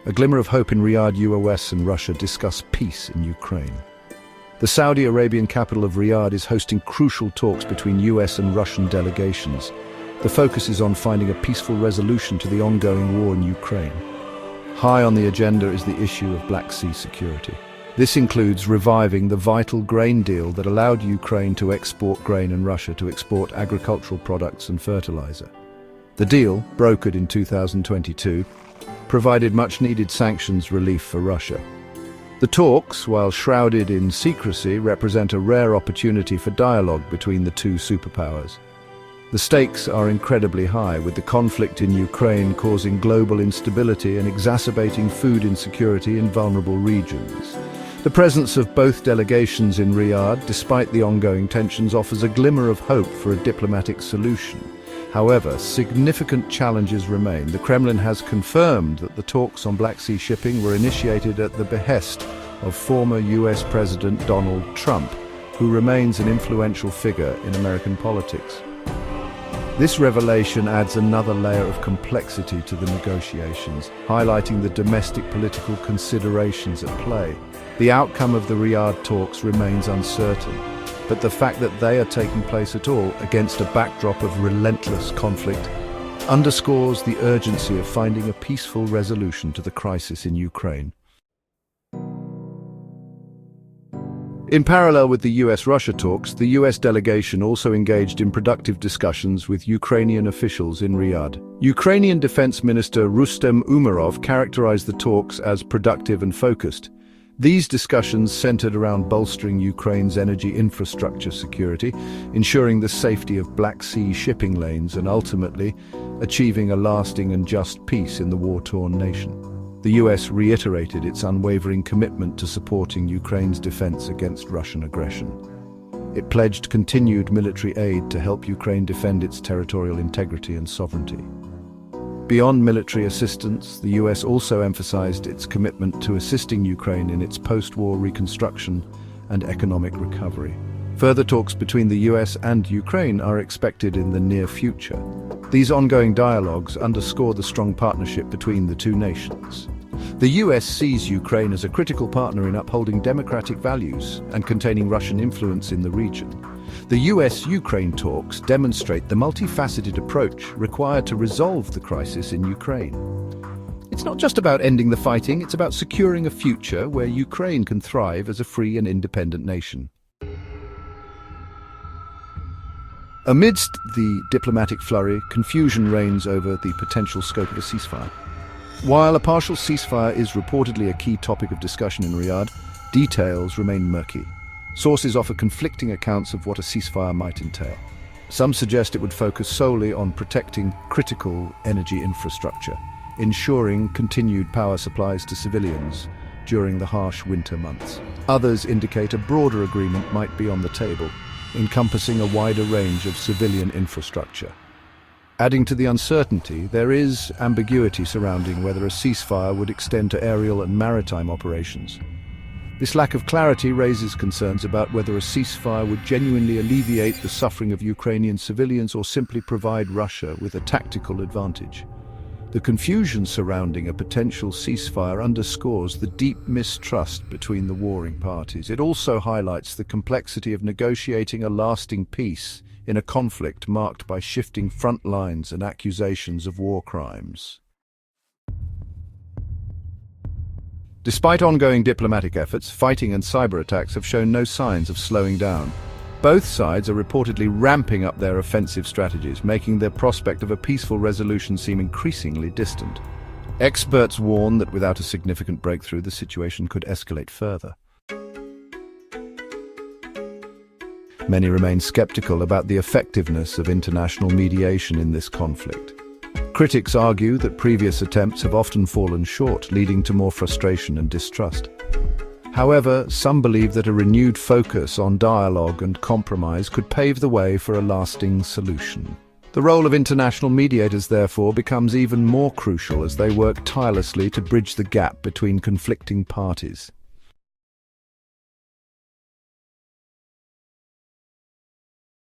A glimmer of hope in Riyadh. US and Russia discuss peace in Ukraine. The Saudi Arabian capital of Riyadh is hosting crucial talks between US and Russian delegations. The focus is on finding a peaceful resolution to the ongoing war in Ukraine. High on the agenda is the issue of Black Sea security. This includes reviving the vital grain deal that allowed Ukraine to export grain and Russia to export agricultural products and fertilizer. The deal, brokered in 2022, provided much-needed sanctions relief for Russia. The talks, while shrouded in secrecy, represent a rare opportunity for dialogue between the two superpowers. The stakes are incredibly high, with the conflict in Ukraine causing global instability and exacerbating food insecurity in vulnerable regions. The presence of both delegations in Riyadh, despite the ongoing tensions, offers a glimmer of hope for a diplomatic solution. However, significant challenges remain. The Kremlin has confirmed that the talks on Black Sea shipping were initiated at the behest of former US President Donald Trump, who remains an influential figure in American politics. This revelation adds another layer of complexity to the negotiations, highlighting the domestic political considerations at play. The outcome of the Riyadh talks remains uncertain, but the fact that they are taking place at all against a backdrop of relentless conflict underscores the urgency of finding a peaceful resolution to the crisis in Ukraine. In parallel with the US-Russia talks, the US delegation also engaged in productive discussions with Ukrainian officials in Riyadh. Ukrainian Defense Minister Rustem Umerov characterized the talks as productive and focused. These discussions centered around bolstering Ukraine's energy infrastructure security, ensuring the safety of Black Sea shipping lanes, and ultimately achieving a lasting and just peace in the war-torn nation. The US reiterated its unwavering commitment to supporting Ukraine's defense against Russian aggression. It pledged continued military aid to help Ukraine defend its territorial integrity and sovereignty. Beyond military assistance, the US also emphasized its commitment to assisting Ukraine in its post-war reconstruction and economic recovery. Further talks between the US and Ukraine are expected in the near future. These ongoing dialogues underscore the strong partnership between the two nations. The US sees Ukraine as a critical partner in upholding democratic values and containing Russian influence in the region. The US-Ukraine talks demonstrate the multifaceted approach required to resolve the crisis in Ukraine. It's not just about ending the fighting, it's about securing a future where Ukraine can thrive as a free and independent nation. Amidst the diplomatic flurry, confusion reigns over the potential scope of a ceasefire. While a partial ceasefire is reportedly a key topic of discussion in Riyadh, details remain murky. Sources offer conflicting accounts of what a ceasefire might entail. Some suggest it would focus solely on protecting critical energy infrastructure, ensuring continued power supplies to civilians during the harsh winter months. Others indicate a broader agreement might be on the table, encompassing a wider range of civilian infrastructure. Adding to the uncertainty, there is ambiguity surrounding whether a ceasefire would extend to aerial and maritime operations. This lack of clarity raises concerns about whether a ceasefire would genuinely alleviate the suffering of Ukrainian civilians or simply provide Russia with a tactical advantage. The confusion surrounding a potential ceasefire underscores the deep mistrust between the warring parties. It also highlights the complexity of negotiating a lasting peace in a conflict marked by shifting front lines and accusations of war crimes. Despite ongoing diplomatic efforts, fighting and cyber attacks have shown no signs of slowing down. Both sides are reportedly ramping up their offensive strategies, making the prospect of a peaceful resolution seem increasingly distant. Experts warn that without a significant breakthrough, the situation could escalate further. Many remain skeptical about the effectiveness of international mediation in this conflict. Critics argue that previous attempts have often fallen short, leading to more frustration and distrust. However, some believe that a renewed focus on dialogue and compromise could pave the way for a lasting solution. The role of international mediators, therefore, becomes even more crucial as they work tirelessly to bridge the gap between conflicting parties.